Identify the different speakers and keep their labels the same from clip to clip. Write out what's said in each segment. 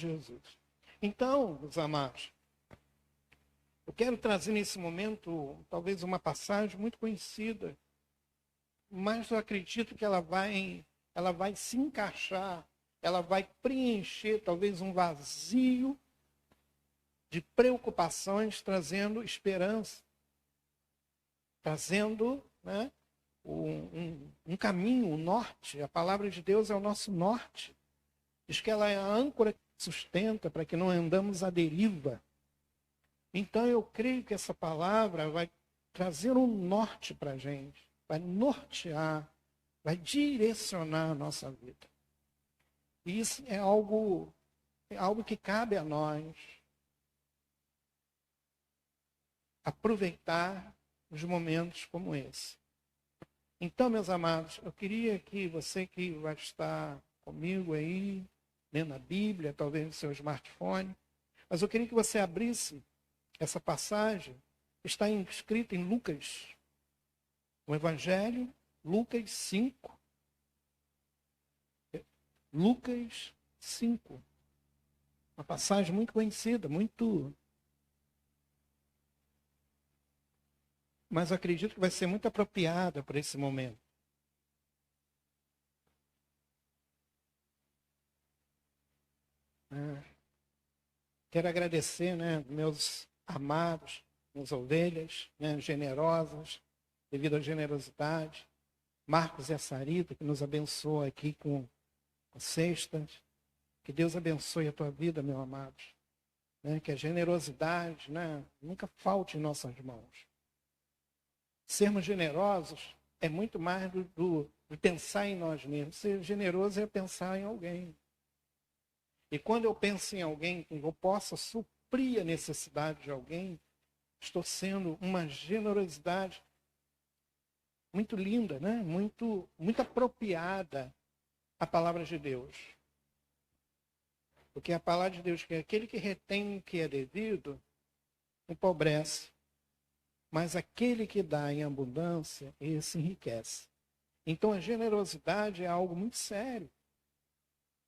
Speaker 1: Jesus. Então, meus amados, eu quero trazer nesse momento, talvez uma passagem muito conhecida, mas eu acredito que ela vai se encaixar, ela vai preencher talvez um vazio de preocupações, trazendo esperança, trazendo, né, um caminho, um norte. A palavra de Deus é o nosso norte. Diz que ela é a âncora que sustenta para que não andamos à deriva. Então eu creio que essa palavra vai trazer um norte para a gente, vai nortear, vai direcionar a nossa vida. E isso é algo que cabe a nós aproveitar os momentos como esse. Então, meus amados, eu queria que você que vai estar comigo aí, lendo a Bíblia, talvez no seu smartphone, mas eu queria que você abrisse essa passagem, está escrita em Lucas, o Evangelho, Lucas 5. Lucas 5. Uma passagem muito conhecida, mas eu acredito que vai ser muito apropriada para esse momento. Quero agradecer, né, meus amados, minhas ovelhas, né, generosas, devido à generosidade. Marcos e a Sarita, que nos abençoa aqui com cestas. Que Deus abençoe a tua vida, meu amado. Né, que a generosidade, né, nunca falte em nossas mãos. Sermos generosos é muito mais do pensar em nós mesmos. Ser generoso é pensar em alguém. E quando eu penso em alguém que eu possa suprir a necessidade de alguém, estou sendo uma generosidade muito linda, né? muito apropriada à palavra de Deus. Porque a palavra de Deus diz que aquele que retém o que é devido, empobrece. Mas aquele que dá em abundância, esse enriquece. Então a generosidade é algo muito sério.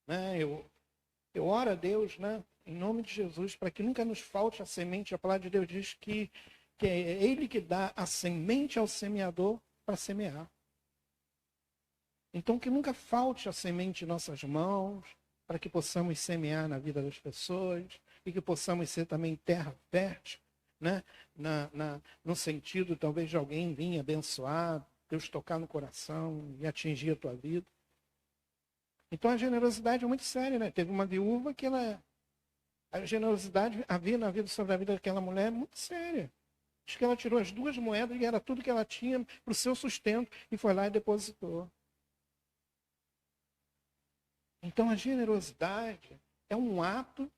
Speaker 1: Né? Eu oro a Deus, né, em nome de Jesus, para que nunca nos falte a semente. A palavra de Deus diz que é Ele que dá a semente ao semeador para semear. Então que nunca falte a semente em nossas mãos, para que possamos semear na vida das pessoas e que possamos ser também terra fértil, né? No sentido talvez de alguém vir abençoar, Deus tocar no coração e atingir a tua vida. Então a generosidade é muito séria, né? Teve uma viúva que a generosidade havia na vida, sobre a vida daquela mulher muito séria. Diz que ela tirou as 2 moedas e era tudo que ela tinha para o seu sustento e foi lá e depositou. Então a generosidade é um ato,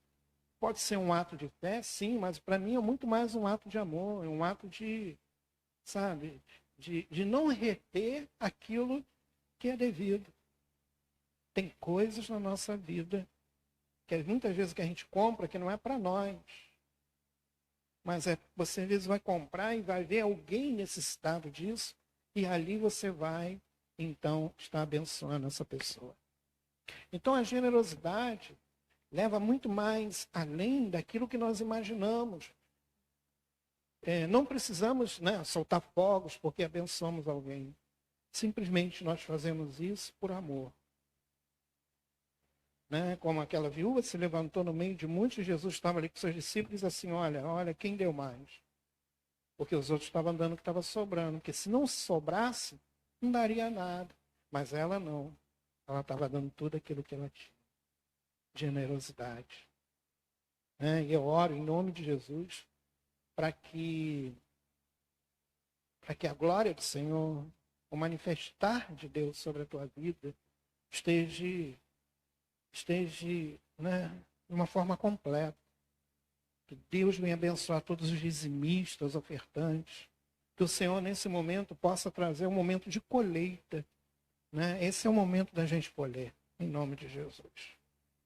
Speaker 1: pode ser um ato de fé, sim, mas para mim é muito mais um ato de amor, é um ato de, sabe, de não reter aquilo que é devido. Tem coisas na nossa vida que muitas vezes que a gente compra que não é para nós. Mas você às vezes vai comprar e vai ver alguém necessitado disso e ali você vai, então, estar abençoando essa pessoa. Então a generosidade leva muito mais além daquilo que nós imaginamos. Não precisamos, né, soltar fogos porque abençoamos alguém. Simplesmente nós fazemos isso por amor. Né? Como aquela viúva se levantou no meio de muitos, Jesus estava ali com seus discípulos e disse assim, olha, quem deu mais? Porque os outros estavam dando o que estava sobrando. Porque se não sobrasse, não daria nada. Mas ela não. Ela estava dando tudo aquilo que ela tinha. Generosidade. Né? E eu oro em nome de Jesus para que a glória do Senhor, o manifestar de Deus sobre a tua vida, esteja, né, de uma forma completa. Que Deus venha abençoar todos os dizimistas, os ofertantes. Que o Senhor, nesse momento, possa trazer um momento de colheita. Né? Esse é o momento da gente colher, em nome de Jesus.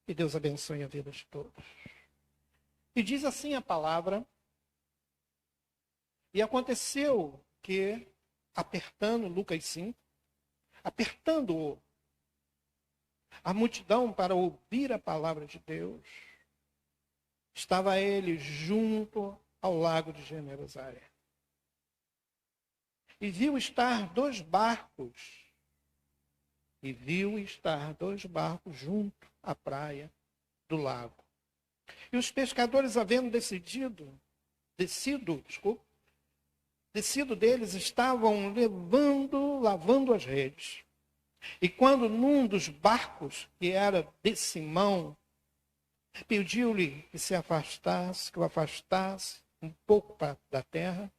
Speaker 1: Que Deus abençoe a vida de todos. E diz assim a palavra: e aconteceu que, apertando, Lucas 5, apertando a multidão para ouvir a palavra de Deus, estava ele junto ao lago de Genesaré. E viu estar dois barcos. Junto à praia do lago. E os pescadores, havendo descido deles, estavam lavando as redes. E quando num dos barcos, que era de Simão, pediu-lhe que o afastasse um pouco da terra,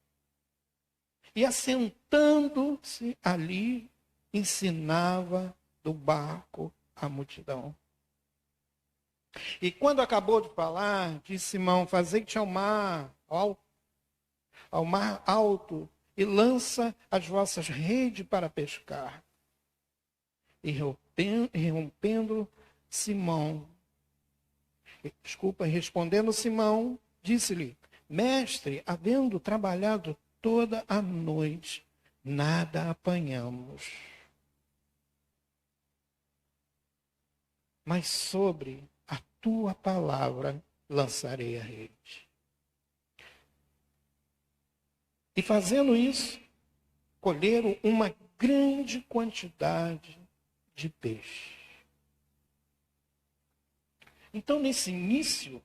Speaker 1: e assentando-se ali, ensinava do barco a multidão. E quando acabou de falar, disse Simão: fazei-te ao mar alto, e lança as vossas redes para pescar. E respondendo Simão, disse-lhe: mestre, havendo trabalhado toda a noite, nada apanhamos. Mas sobre a tua palavra lançarei a rede. E fazendo isso, colheram uma grande quantidade de peixe. Então, nesse início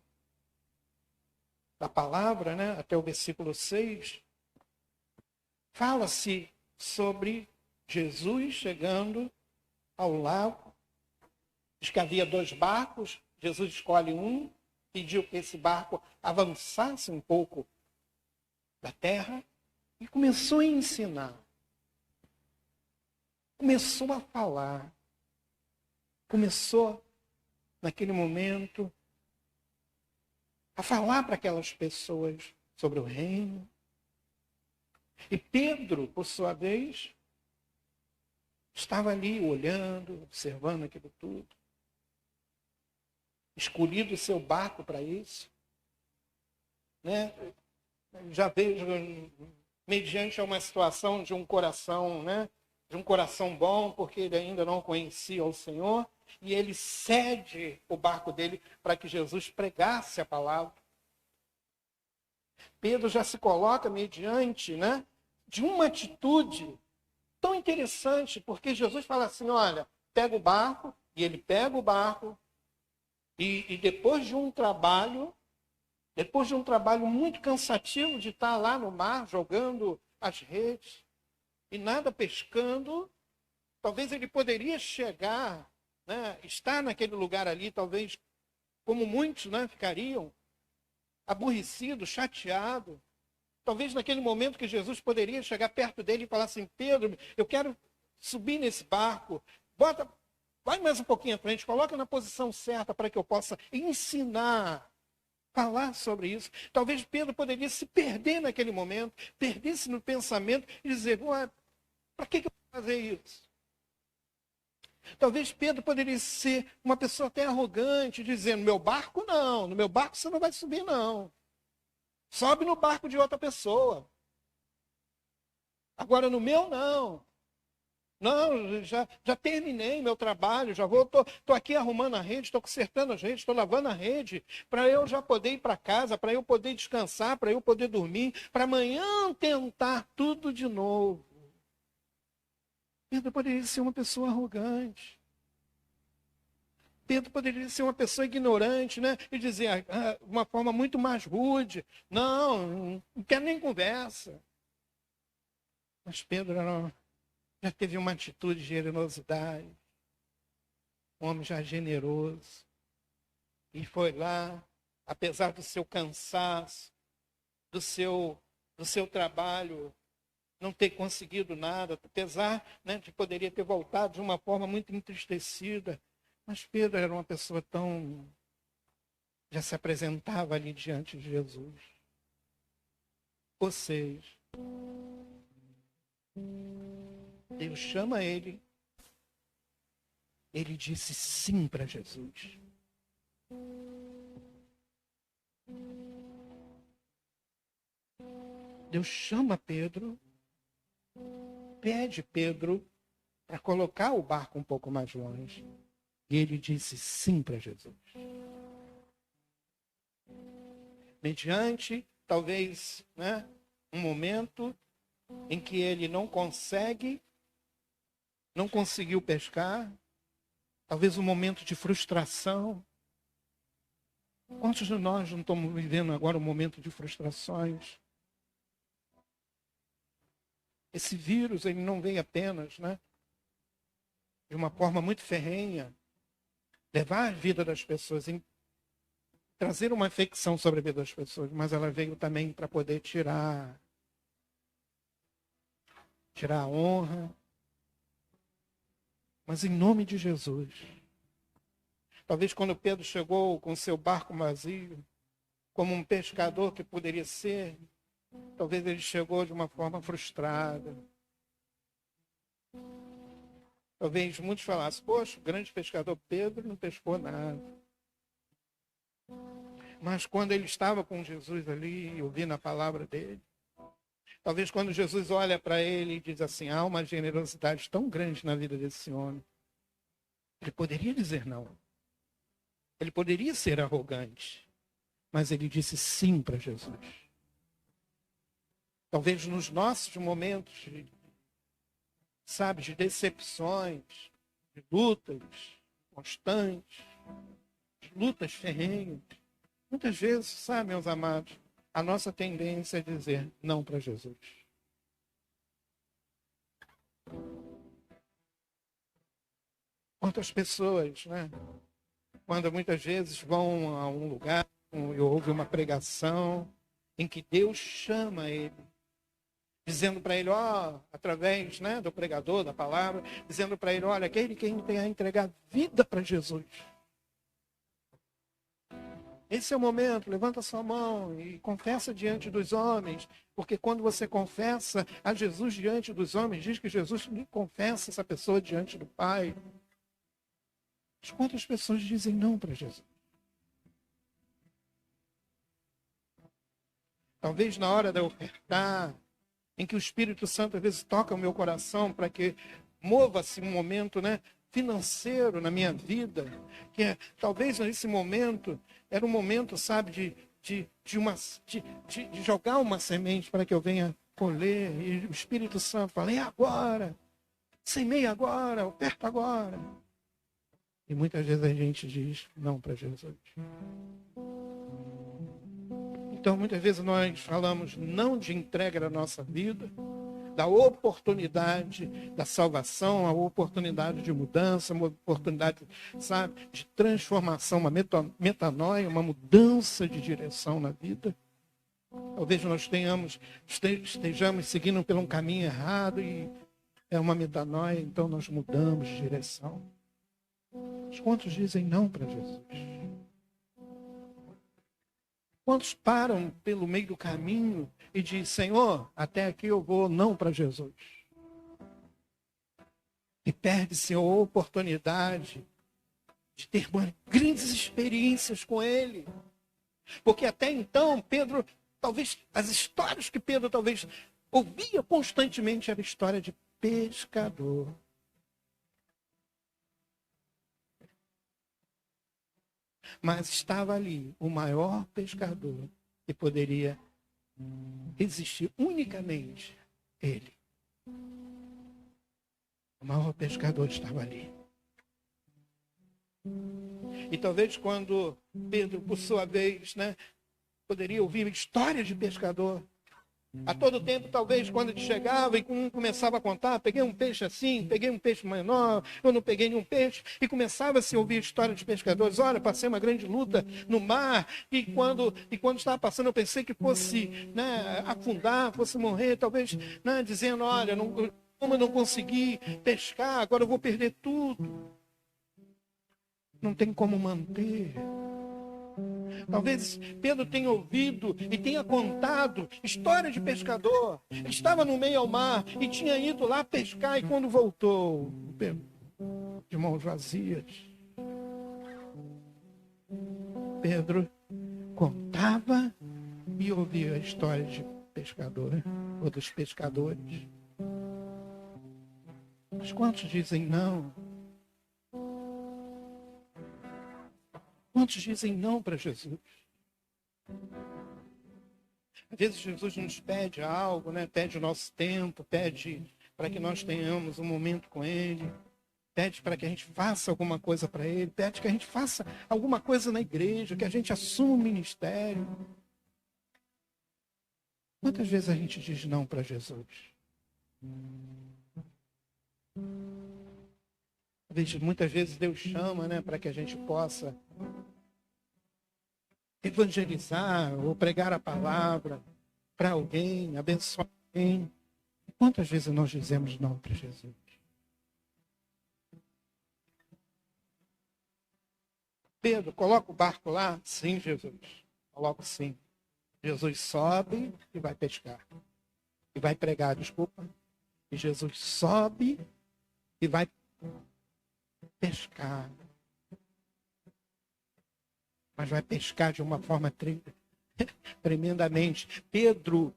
Speaker 1: da palavra, né, até o versículo 6, fala-se sobre Jesus chegando ao lago. Diz que havia dois barcos, Jesus escolhe um, pediu que esse barco avançasse um pouco da terra e começou a ensinar. Começou a falar. Começou, naquele momento, a falar para aquelas pessoas sobre o reino. E Pedro, por sua vez, estava ali olhando, observando aquilo tudo. Escolhido o seu barco para isso. Né? Já vejo, mediante uma situação de um coração, né? De um coração bom, porque ele ainda não conhecia o Senhor, e ele cede o barco dele para que Jesus pregasse a palavra. Pedro já se coloca mediante, né, de uma atitude tão interessante, porque Jesus fala assim: olha, pega o barco, e ele pega o barco, e depois de um trabalho muito cansativo de estar lá no mar, jogando as redes, e nada pescando, talvez ele poderia chegar, né, estar naquele lugar ali, talvez, como muitos, né, ficariam aborrecidos, chateados. Talvez naquele momento que Jesus poderia chegar perto dele e falar assim: Pedro, eu quero subir nesse barco, vai mais um pouquinho à frente, coloca na posição certa para que eu possa ensinar, falar sobre isso. Talvez Pedro poderia se perder naquele momento, perder-se no pensamento e dizer: para que eu vou fazer isso? Talvez Pedro poderia ser uma pessoa até arrogante, dizendo: no meu barco não, no meu barco você não vai subir não. Sobe no barco de outra pessoa. Agora no meu não. Não, já terminei meu trabalho, já vou, estou aqui arrumando a rede, estou consertando as redes, estou lavando a rede, para eu já poder ir para casa, para eu poder descansar, para eu poder dormir, para amanhã tentar tudo de novo. Pedro poderia ser uma pessoa arrogante. Pedro poderia ser uma pessoa ignorante, né? E dizer de uma forma muito mais rude: não quero nem conversa. Mas Pedro já teve uma atitude de generosidade, um homem já generoso. E foi lá, apesar do seu cansaço, do seu trabalho, não ter conseguido nada, apesar, né, de poderia ter voltado de uma forma muito entristecida. Mas Pedro era uma pessoa já se apresentava ali diante de Jesus. Ou seja, Deus chama ele, ele disse sim para Jesus. Deus chama Pedro, pede Pedro para colocar o barco um pouco mais longe. E ele disse sim para Jesus. mediante, talvez, né, um momento em que ele não conseguiu pescar, talvez um momento de frustração. Quantos de nós não estamos vivendo agora um momento de frustrações? Esse vírus, ele não vem apenas, né, de uma forma muito ferrenha, levar a vida das pessoas, trazer uma infecção sobre a vida das pessoas, mas ela veio também para poder tirar a honra. Mas em nome de Jesus. Talvez quando Pedro chegou com seu barco vazio, como um pescador que poderia ser, talvez ele chegou de uma forma frustrada. Talvez muitos falassem, poxa, o grande pescador Pedro não pescou nada. Mas quando ele estava com Jesus ali, ouvindo a palavra dele, talvez quando Jesus olha para ele e diz assim, há uma generosidade tão grande na vida desse homem, ele poderia dizer não. Ele poderia ser arrogante, mas ele disse sim para Jesus. Talvez nos nossos momentos, de decepções, de lutas constantes, de lutas ferrenhas, muitas vezes, meus amados, a nossa tendência é dizer não para Jesus. Quantas pessoas, quando muitas vezes vão a um lugar e ouvem uma pregação em que Deus chama ele, dizendo para ele, através do pregador, da palavra, dizendo para ele, olha, aquele que tem a entregar vida para Jesus. Esse é o momento, levanta sua mão e confessa diante dos homens, porque quando você confessa a Jesus diante dos homens, diz que Jesus confessa essa pessoa diante do Pai. Mas quantas pessoas dizem não para Jesus? Talvez na hora de ofertar, em que o Espírito Santo às vezes toca o meu coração para que mova-se um momento, financeiro na minha vida, que talvez nesse momento era um momento, de jogar uma semente para que eu venha colher, e o Espírito Santo fala, é agora, semeia agora, oferta agora. E muitas vezes a gente diz não para Jesus. Então, muitas vezes nós falamos não de entrega da nossa vida, da oportunidade da salvação, a oportunidade de mudança, uma oportunidade, de transformação, uma metanoia, uma mudança de direção na vida. Talvez nós estejamos seguindo por um caminho errado e é uma metanoia, então nós mudamos de direção. Mas quantos dizem não para Jesus? Quantos param pelo meio do caminho e dizem, Senhor, até aqui eu vou, não para Jesus? E perde-se a oportunidade de ter grandes experiências com Ele. Porque até então, Pedro, talvez, as histórias que Pedro talvez ouvia constantemente era história de pescador. Mas estava ali o maior pescador que poderia existir unicamente ele. O maior pescador estava ali. E talvez quando Pedro, por sua vez, poderia ouvir histórias de pescador. A todo tempo, talvez, quando ele chegava e começava a contar, peguei um peixe assim, peguei um peixe menor, eu não peguei nenhum peixe, e começava a se ouvir história de pescadores. Olha, passei uma grande luta no mar, e quando estava passando, eu pensei que fosse afundar, fosse morrer, talvez dizendo, olha, como eu não consegui pescar, agora eu vou perder tudo. Não tem como manter. Talvez Pedro tenha ouvido e tenha contado história de pescador. Ele estava no meio ao mar e tinha ido lá pescar, e quando voltou, de mãos vazias, Pedro contava e ouvia a história de pescador, ou dos pescadores. Mas quantos dizem não? Quantos dizem não para Jesus? Às vezes Jesus nos pede algo, né? Pede o nosso tempo, pede para que nós tenhamos um momento com Ele, pede para que a gente faça alguma coisa para Ele, pede que a gente faça alguma coisa na igreja, que a gente assuma um ministério. Quantas vezes a gente diz não para Jesus? Muitas vezes Deus chama, né, para que a gente possa evangelizar ou pregar a palavra para alguém, abençoar alguém. Quantas vezes nós dizemos não para Jesus? Pedro, coloca o barco lá? Sim, Jesus. Coloco sim. Jesus sobe e vai pescar. E vai pregar, desculpa. E Jesus sobe e vai pescar. Mas vai pescar de uma forma tremendamente. Pedro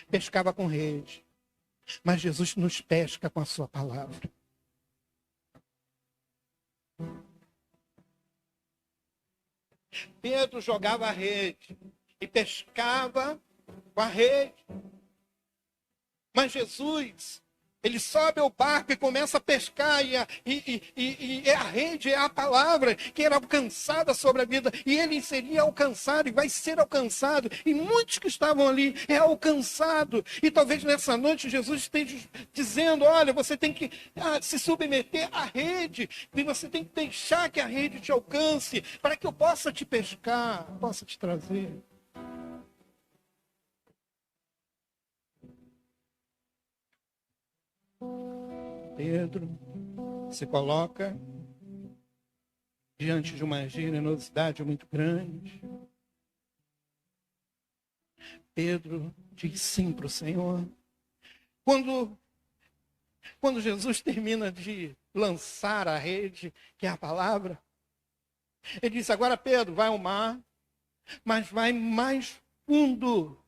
Speaker 1: pescava com rede. Mas Jesus nos pesca com a sua palavra. Pedro jogava a rede e pescava com a rede. Mas Jesus, ele sobe ao barco e começa a pescar, e a rede é a palavra que era alcançada sobre a vida, e ele seria alcançado e vai ser alcançado, e muitos que estavam ali é alcançado. E talvez nessa noite Jesus esteja dizendo: olha, você tem que se submeter à rede, e você tem que deixar que a rede te alcance, para que eu possa te pescar, possa te trazer. Pedro se coloca diante de uma generosidade muito grande. Pedro diz sim para o Senhor. Quando Jesus termina de lançar a rede, que é a palavra, ele diz: agora Pedro, vai ao mar, mas vai mais fundo.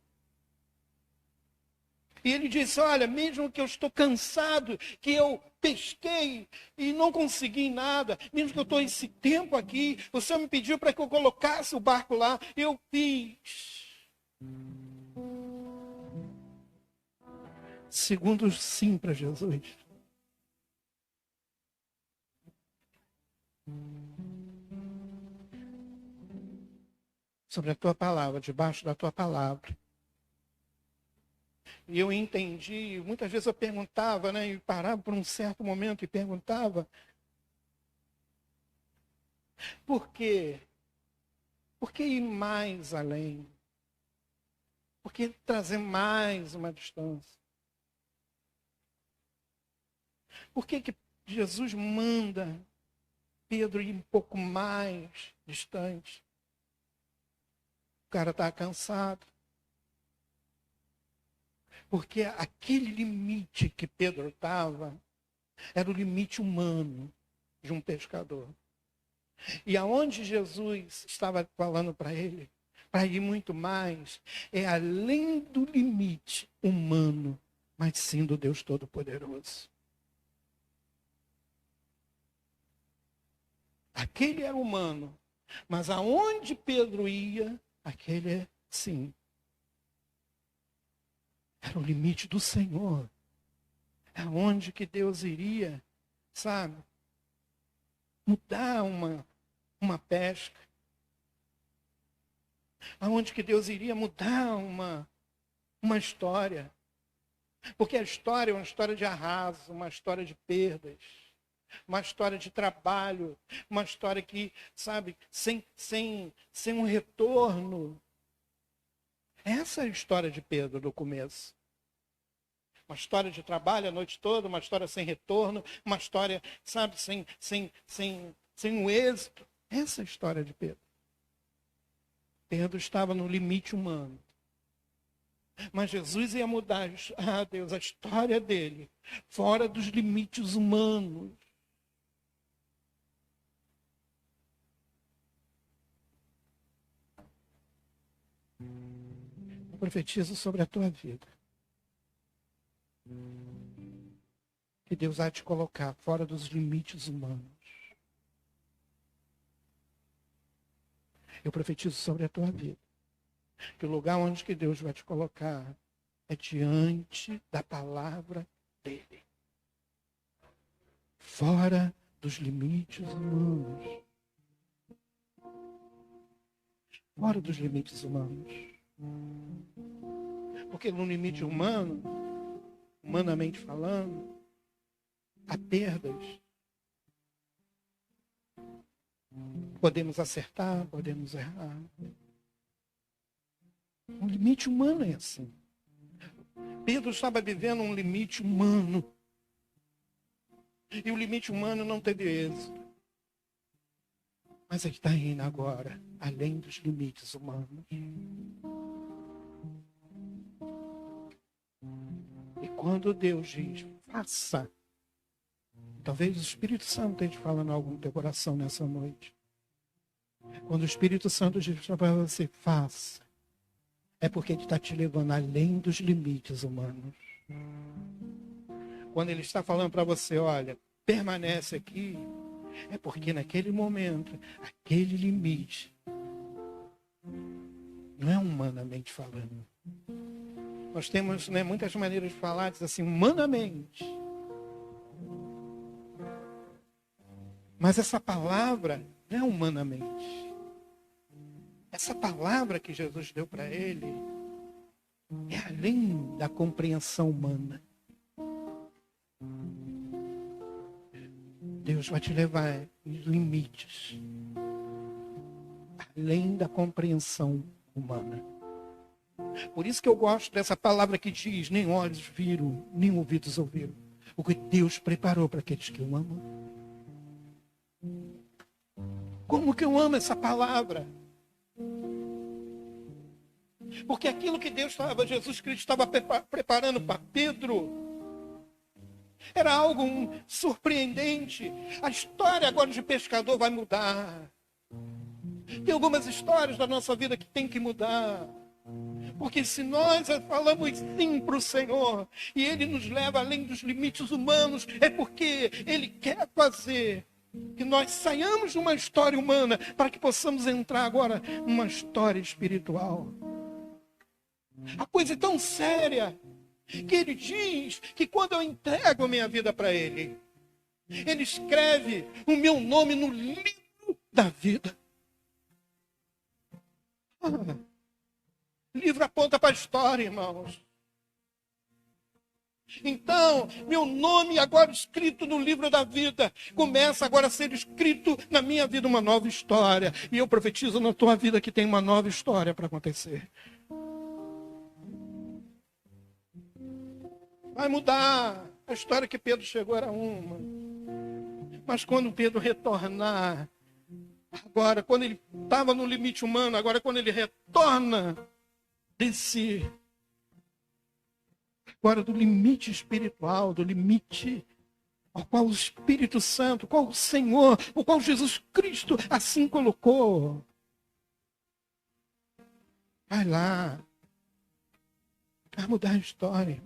Speaker 1: E ele disse: olha, mesmo que eu estou cansado, que eu pesquei e não consegui nada, mesmo que eu estou esse tempo aqui, o Senhor me pediu para que eu colocasse o barco lá, eu fiz. Segundo sim para Jesus. Sobre a tua palavra, debaixo da tua palavra. E eu entendi, muitas vezes eu perguntava, né, e parava por um certo momento e perguntava: por quê? Por que ir mais além? Por que trazer mais uma distância? Por que Jesus manda Pedro ir um pouco mais distante? O cara está cansado. Porque aquele limite que Pedro estava era o limite humano de um pescador. E aonde Jesus estava falando para ele, para ir muito mais, é além do limite humano, mas sim do Deus Todo-Poderoso. Aquele era humano, mas aonde Pedro ia, aquele é sim. Era o limite do Senhor. Aonde que Deus iria, sabe, mudar uma pesca. Aonde que Deus iria mudar uma história. Porque a história é uma história de arraso, uma história de perdas, uma história de trabalho, uma história que, sabe, sem um retorno. Essa é a história de Pedro no começo. Uma história de trabalho a noite toda, uma história sem retorno, uma história, sabe, sem um êxito. Essa é a história de Pedro. Pedro estava no limite humano. Mas Jesus ia mudar, Deus, a história dele, fora dos limites humanos. Eu profetizo sobre a tua vida. Que Deus há de te colocar fora dos limites humanos. Eu profetizo sobre a tua vida. que o lugar onde que Deus vai te colocar é diante da palavra dele. Fora dos limites humanos. Fora dos limites humanos. Porque no limite humano, humanamente falando, há perdas. Podemos acertar, podemos errar. O limite humano é assim. Pedro estava vivendo um limite humano. E o limite humano não teve êxito. Mas ele está indo agora, além dos limites humanos. E quando Deus diz, faça. Talvez o Espírito Santo esteja falando algo no teu coração nessa noite. Quando o Espírito Santo diz para você, faça. É porque ele está te levando além dos limites humanos. Quando ele está falando para você, olha, permanece aqui, é porque naquele momento, aquele limite, não é humanamente falando. Nós temos muitas maneiras de falar, diz assim, humanamente. Mas essa palavra não é humanamente. Essa palavra que Jesus deu para ele é além da compreensão humana. Deus vai te levar em limites além da compreensão humana. Por isso que eu gosto dessa palavra que diz, nem olhos viram, nem ouvidos ouviram, o que Deus preparou para aqueles que o amam. Como que eu amo essa palavra? Porque aquilo que Jesus Cristo estava preparando para Pedro, era algo surpreendente. A história agora de pescador vai mudar. Tem algumas histórias da nossa vida que tem que mudar. Porque se nós falamos sim para o Senhor, e Ele nos leva além dos limites humanos, é porque Ele quer fazer que nós saiamos de uma história humana, para que possamos entrar agora numa história espiritual. A coisa é tão séria, que ele diz que quando eu entrego a minha vida para ele, ele escreve o meu nome no livro da vida. Livro aponta para a história, irmãos. Então, meu nome agora escrito no livro da vida, começa agora a ser escrito na minha vida uma nova história. E eu profetizo na tua vida que tem uma nova história para acontecer. Vai mudar. A história que Pedro chegou era uma. Mas quando Pedro retornar, agora, quando ele estava no limite humano, agora quando ele retorna desse, agora do limite espiritual, do limite ao qual o Espírito Santo, qual o Senhor, o qual Jesus Cristo assim colocou. Vai lá. Vai mudar a história.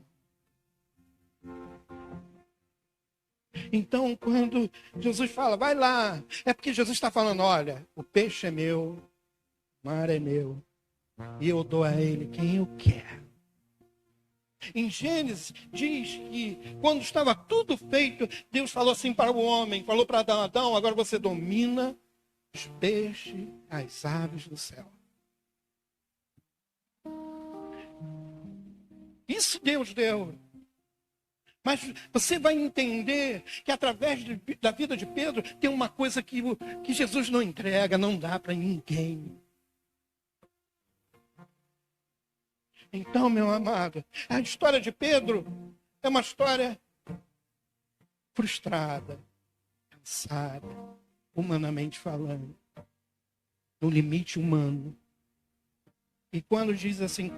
Speaker 1: Então, quando Jesus fala, vai lá, é porque Jesus está falando, olha, o peixe é meu, o mar é meu, e eu dou a ele quem eu quero. Em Gênesis, diz que quando estava tudo feito, Deus falou assim para o homem, falou para Adão, Adão, agora você domina os peixes, as aves do céu. Isso Deus deu. Mas você vai entender que através da vida de Pedro tem uma coisa que Jesus não entrega, não dá para ninguém. Então, meu amado, a história de Pedro é uma história frustrada, cansada, humanamente falando, no limite humano. E quando diz assim,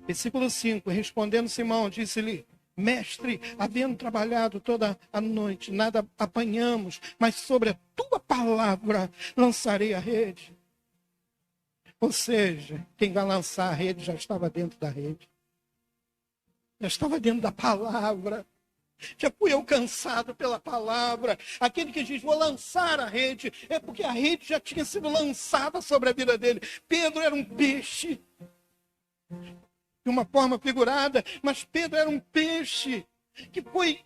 Speaker 1: versículo 5, respondendo Simão, disse-lhe, mestre, havendo trabalhado toda a noite, nada apanhamos, mas sobre a tua palavra lançarei a rede. Ou seja, quem vai lançar a rede já estava dentro da rede. Já estava dentro da palavra. Já fui alcançado pela palavra. Aquele que diz, vou lançar a rede, é porque a rede já tinha sido lançada sobre a vida dele. Pedro era um peixe, de uma forma figurada, mas Pedro era um peixe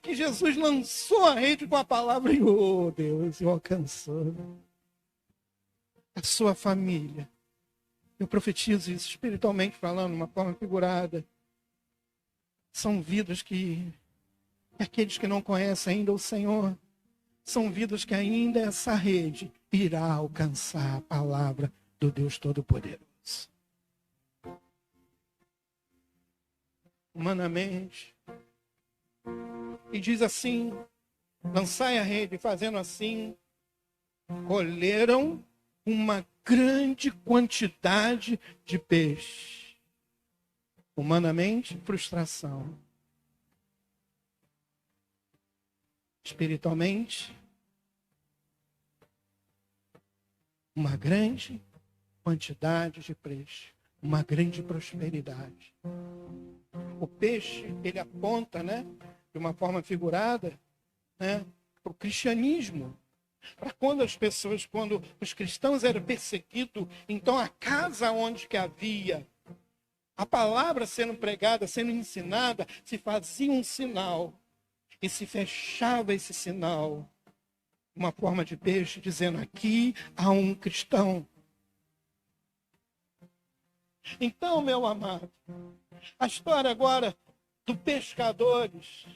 Speaker 1: que Jesus lançou a rede com a palavra e, oh Deus, o alcançou. A sua família. Eu profetizo isso espiritualmente falando, de uma forma figurada. São vidas que aqueles que não conhecem ainda o Senhor, são vidas que ainda essa rede irá alcançar a palavra do Deus Todo-Poderoso. Humanamente. E diz assim, lançai a rede, fazendo assim, colheram uma grande quantidade de peixe. Humanamente, frustração. Espiritualmente, uma grande quantidade de peixe, uma grande prosperidade. O peixe, ele aponta, né, de uma forma figurada, né, para o cristianismo. Para quando os cristãos eram perseguidos, então a casa onde que havia a palavra sendo pregada, sendo ensinada, se fazia um sinal. E se fechava esse sinal, uma forma de peixe, dizendo, aqui há um cristão. Então, meu amado, a história agora dos pescadores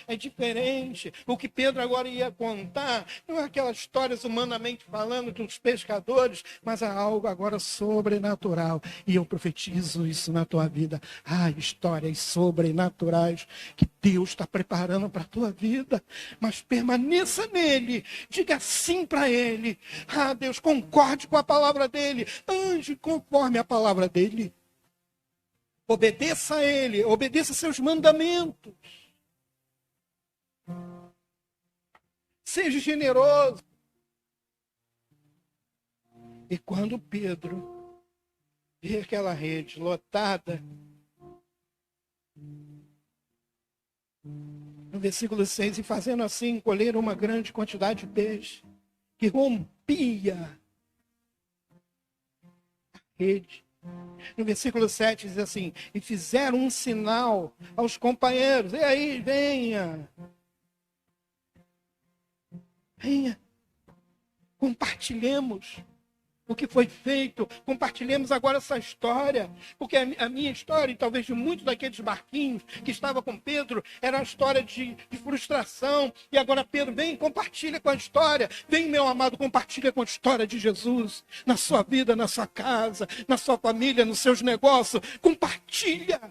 Speaker 1: é diferente. O que Pedro agora ia contar não é aquelas histórias humanamente falando dos pescadores, mas há algo agora sobrenatural. E eu profetizo isso na tua vida. Há histórias sobrenaturais que Deus está preparando para a tua vida. Mas permaneça nele. Diga sim para ele. Ah, Deus, concorde com a palavra dele. Ande conforme a palavra dele. Obedeça a ele. Obedeça seus mandamentos. Seja generoso. E quando Pedro vê aquela rede lotada, no versículo 6, e fazendo assim, colheram uma grande quantidade de peixe, que rompia a rede. No versículo 7 diz assim, e fizeram um sinal aos companheiros, e aí, venha, compartilhemos o que foi feito, compartilhemos agora essa história, porque a minha história, e talvez de muitos daqueles barquinhos que estavam com Pedro, era uma história de frustração, e agora Pedro, vem, compartilha com a história, vem, meu amado, compartilha com a história de Jesus, na sua vida, na sua casa, na sua família, nos seus negócios, compartilha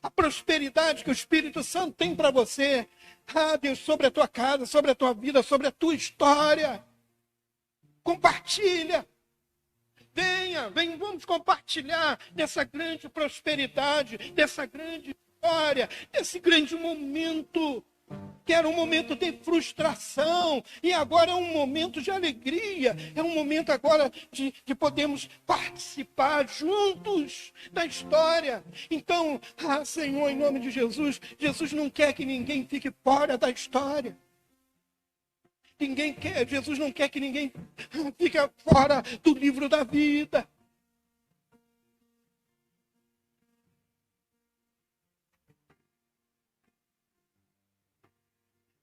Speaker 1: a prosperidade que o Espírito Santo tem para você. Ah, Deus, sobre a tua casa, sobre a tua vida, sobre a tua história. Compartilha. Venha, vamos compartilhar dessa grande prosperidade, dessa grande história, desse grande momento, que era um momento de frustração, e agora é um momento de alegria, é um momento agora de podermos participar juntos da história. Então, Senhor, em nome de Jesus, Jesus não quer que ninguém fique fora da história. Jesus não quer que ninguém fique fora do livro da vida.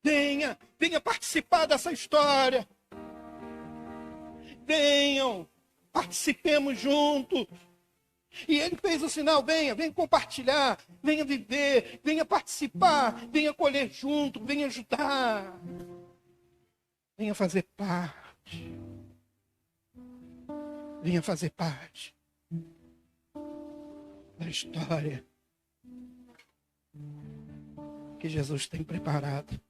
Speaker 1: Venha participar dessa história. Venham, participemos juntos. E ele fez o sinal, venha compartilhar, venha viver, venha participar, venha colher junto, venha ajudar. Venha fazer parte. Venha fazer parte da história que Jesus tem preparado.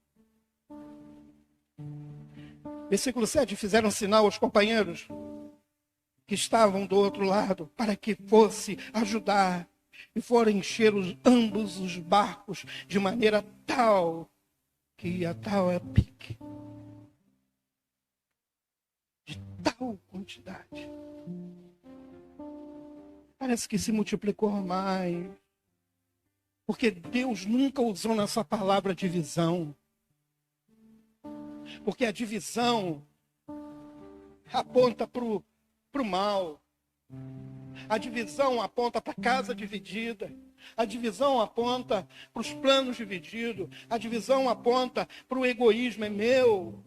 Speaker 1: Versículo 7, fizeram sinal aos companheiros que estavam do outro lado para que fosse ajudar. E foram encher ambos os barcos de maneira tal que a tal é pique. Tal quantidade. Parece que se multiplicou mais. Porque Deus nunca usou na sua palavra divisão. Porque a divisão aponta para o mal. A divisão aponta para a casa dividida. A divisão aponta para os planos divididos. A divisão aponta para o egoísmo, é meu.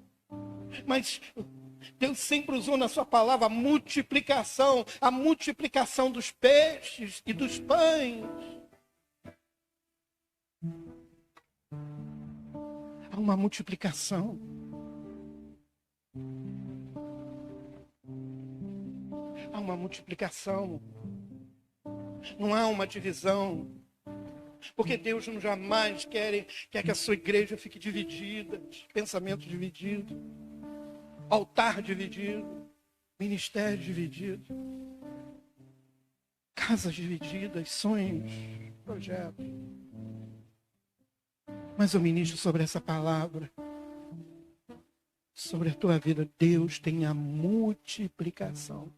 Speaker 1: Mas Deus sempre usou na sua palavra a multiplicação dos peixes e dos pães. Há uma multiplicação. Há uma multiplicação. Não há uma divisão. Porque Deus não jamais quer que a sua igreja fique dividida, pensamento dividido, altar dividido, ministério dividido, casas divididas, sonhos, projetos. Mas eu ministro sobre essa palavra, sobre a tua vida. Deus tem a multiplicação.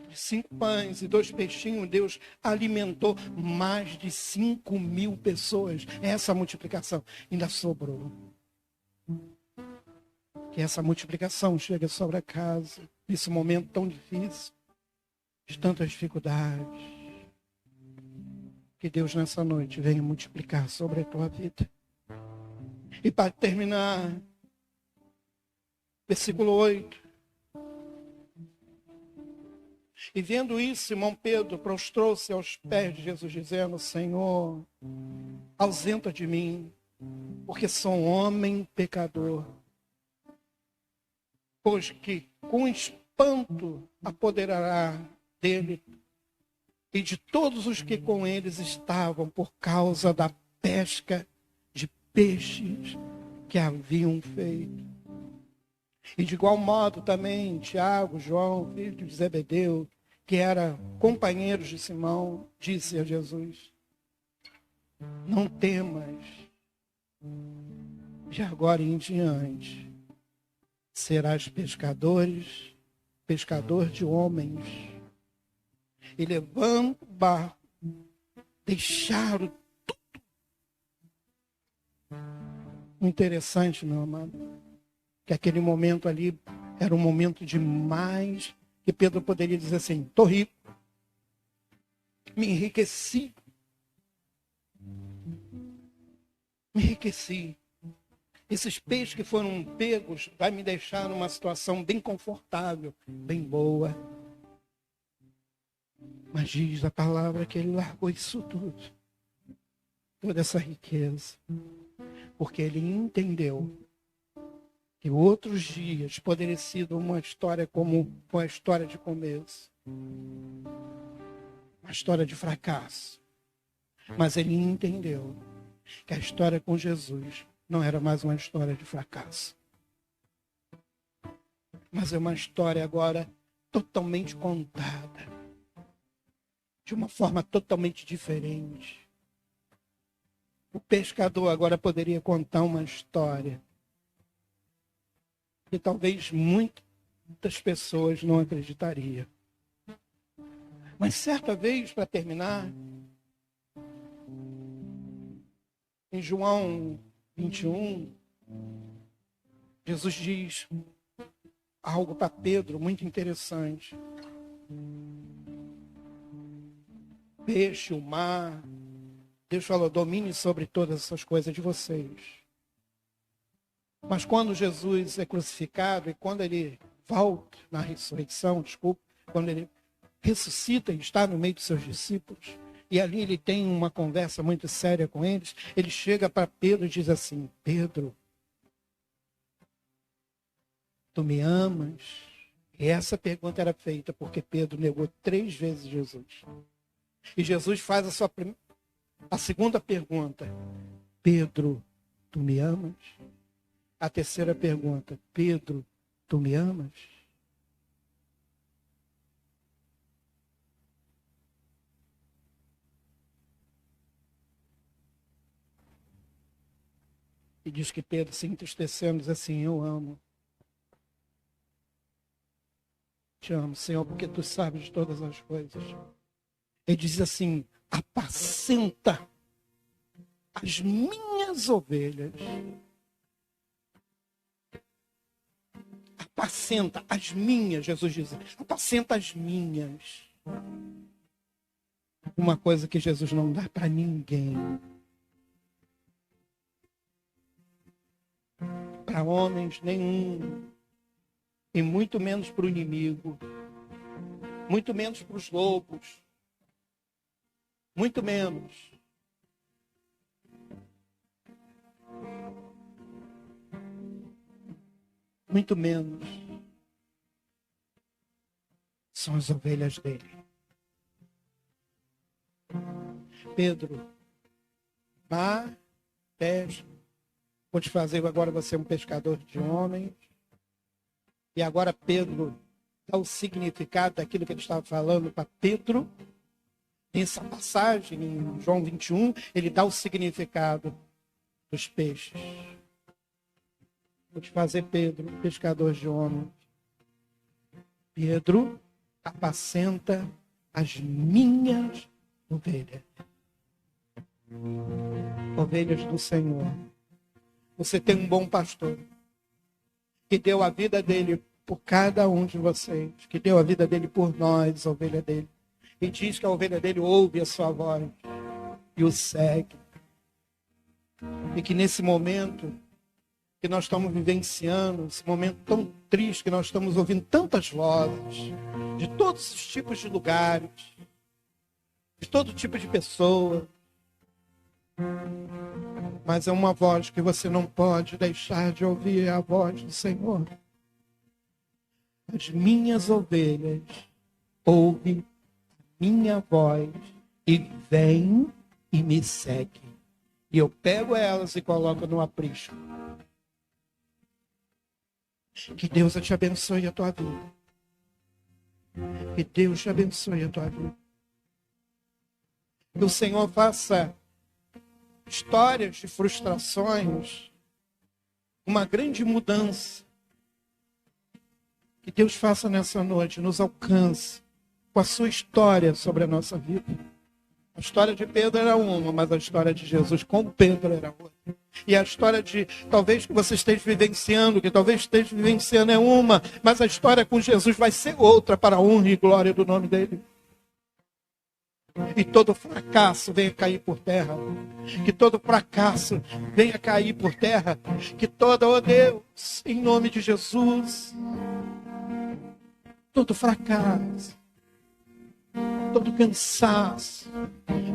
Speaker 1: De 5 pães e 2 peixinhos, Deus alimentou mais de 5.000 pessoas. Essa multiplicação ainda sobrou. Que essa multiplicação chegue sobre a casa, nesse momento tão difícil, de tantas dificuldades. Que Deus nessa noite venha multiplicar sobre a tua vida. E para terminar, versículo 8. E vendo isso, Simão Pedro prostrou-se aos pés de Jesus, dizendo: Senhor, ausenta de mim, porque sou um homem pecador. Pois que com espanto apoderará dele e de todos os que com eles estavam, por causa da pesca de peixes que haviam feito. E de igual modo também Tiago, João, filho de Zebedeu, que eram companheiros de Simão, disse a Jesus: não temas, de agora em diante serás pescador de homens. E levando o barco, deixaram tudo. O interessante, meu amado, que aquele momento ali era um momento demais, que Pedro poderia dizer assim: estou rico, me enriqueci. Esses peixes que foram pegos vai me deixar numa situação bem confortável, bem boa. Mas diz a palavra que ele largou isso tudo, toda essa riqueza, porque ele entendeu que outros dias poderiam ser uma história como a história de começo, uma história de fracasso. Mas ele entendeu que a história com Jesus não era mais uma história de fracasso, mas é uma história agora totalmente contada, de uma forma totalmente diferente. O pescador agora poderia contar uma história que talvez muitas pessoas não acreditariam. Mas certa vez, para terminar, em João 21, Jesus diz algo para Pedro muito interessante. Peixe, o mar, Deus falou: domine sobre todas essas coisas de vocês. Mas quando Jesus é crucificado e quando ele volta na ressurreição, quando ele ressuscita e está no meio dos seus discípulos, e ali ele tem uma conversa muito séria com eles, ele chega para Pedro e diz assim: Pedro, tu me amas? E essa pergunta era feita porque Pedro negou 3 vezes Jesus. E Jesus faz a segunda pergunta: Pedro, tu me amas? A terceira pergunta: Pedro, tu me amas? E diz que Pedro, se entristecendo, diz assim: eu amo. Te amo, Senhor, porque tu sabes de todas as coisas. Ele diz assim: apacenta as minhas ovelhas. Apacenta as minhas, Jesus diz. Apacenta as minhas. Uma coisa que Jesus não dá para ninguém. Para homens nenhum. E muito menos para o inimigo. Muito menos para os lobos. Muito menos. Muito menos. São as ovelhas dele. Pedro, vá, pesca. Vou te fazer agora você um pescador de homens. E agora Pedro dá o significado daquilo que ele estava falando para Pedro. Nessa passagem, em João 21, ele dá o significado dos peixes. Vou te fazer, Pedro, pescador de homens. Pedro, apacenta as minhas ovelhas. Ovelhas do Senhor. Você tem um bom pastor que deu a vida dele por cada um de vocês, que deu a vida dele por nós, a ovelha dele. E diz que a ovelha dele ouve a sua voz e o segue. E que nesse momento que nós estamos vivenciando, esse momento tão triste que nós estamos ouvindo tantas vozes, de todos os tipos de lugares, de todo tipo de pessoa, mas é uma voz que você não pode deixar de ouvir, é a voz do Senhor. As minhas ovelhas ouvem minha voz e vêm e me seguem. E eu pego elas e coloco no aprisco. Que Deus te abençoe a tua vida. Que Deus te abençoe a tua vida. Que o Senhor faça histórias de frustrações, uma grande mudança. Que Deus faça nessa noite, nos alcance com a sua história sobre a nossa vida. A história de Pedro era uma, mas a história de Jesus com Pedro era outra. E a história de, talvez que você esteja vivenciando, que talvez esteja vivenciando é uma, mas a história com Jesus vai ser outra para a honra e glória do nome dele. E todo fracasso venha cair por terra. Que todo fracasso venha cair por terra. Que toda, oh Deus, em nome de Jesus, todo fracasso, todo cansaço,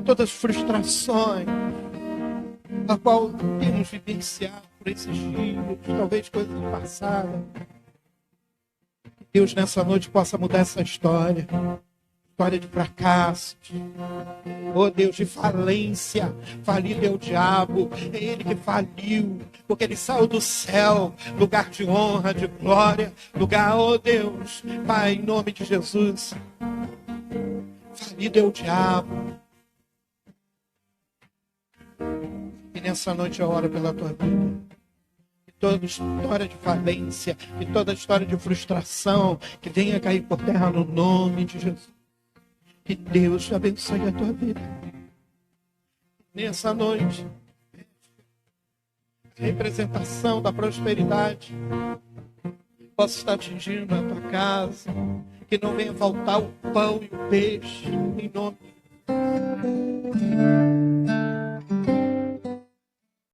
Speaker 1: todas as frustrações, a qual temos vivenciado por esses dias, talvez coisas passadas. Deus nessa noite possa mudar essa história. História de fracasso, oh Deus, de falência. Falido é o diabo, é ele que faliu, porque ele saiu do céu, lugar de honra, de glória, lugar, oh Deus, Pai, em nome de Jesus. Falido é o diabo. E nessa noite eu oro pela tua vida. Que toda história de falência, que toda história de frustração, que venha cair por terra no nome de Jesus. Que Deus te abençoe a tua vida. Nessa noite, a representação da prosperidade possa estar atingindo a tua casa. Que não venha faltar o pão e o peixe. Em nome de Jesus.